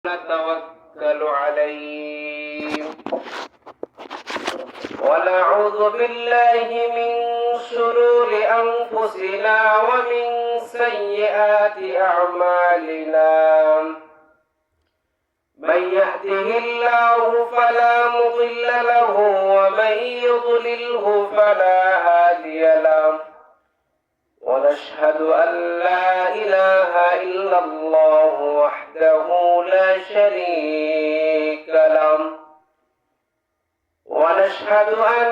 نتوكل عليه ونعوذ بالله من شرور أنفسنا ومن سيئات أعمالنا من يهده الله فلا مضل له ومن يضلله فلا هادي له ونشهد أن لا إله إلا الله وحده لا شريك له ونشهد أن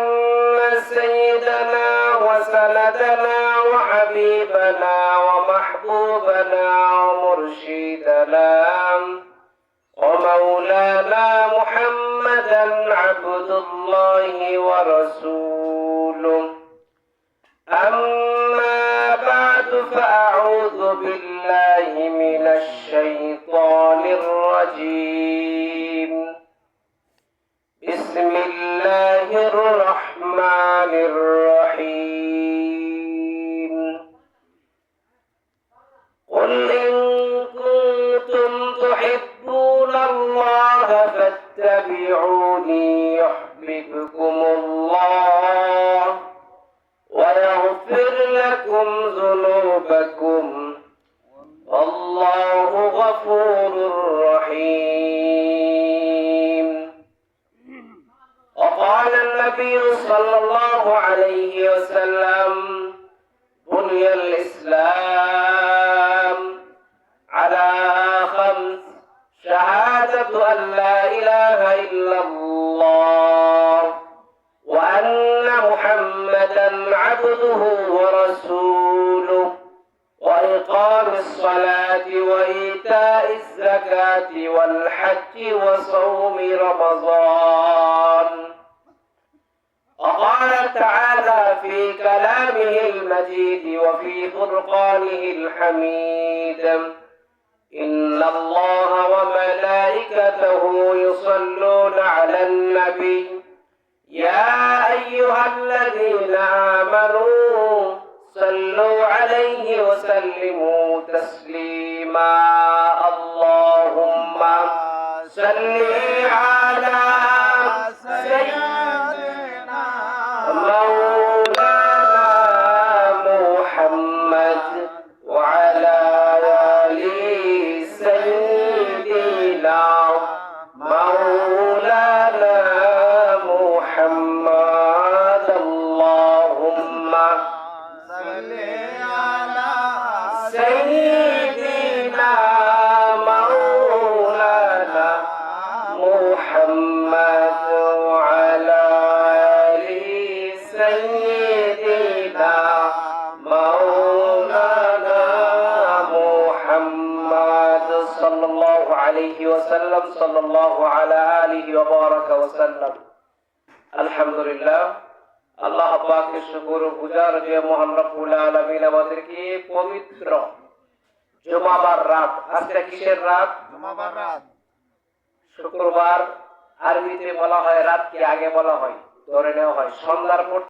سيدنا وسندنا وحبيبنا ومحبوبنا ومرشدنا ومولانا محمدا عبد الله ورسوله أما بعد فأعوذ بالله من الشيطان الرجيم بسم الله الرحمن الرحيم قل إن كنتم تحبون الله فاتبعوني يحببكم الله ويغفر لكم ذنوبكم والله غفور رحيم. وقال النبي صلى الله عليه وسلم بني الإسلام على خمس شهادة أن لا إله إلا الله وأن محمدا عبده ورسوله وإقام الصلاة وإيتاء الزكاة والحج وصوم رمضان. وقال تعالى في كلامه المجيد وفي فرقانه الحميد إن الله وملائكته يصلون على النبي يا أيها الذين آمنوا صلوا عليه وسلموا تسليما اللهم صل على سيدنا مولانا محمد وعلى آل سيدنا مولانا محمد اللهم صل على سيدنا مولانا محمد وعلى آل سيدنا مولانا محمد صلى الله عليه وسلم صلى الله على آله وبارك وسلم. আলহামদুলিল্লাহ, আল্লাহ পাকের শুকর ও গুজার যে মহান রব্বুল আলামিন আমাদেরকে পবিত্র জুমাবার রাত, আজকে কিসের রাত? জুমাবার রাত, শুক্রবার। আরবিতে বলা হয় রাতকে আগে বলা হয়, ধরে নেওয়া হয় সন্ধ্যার পর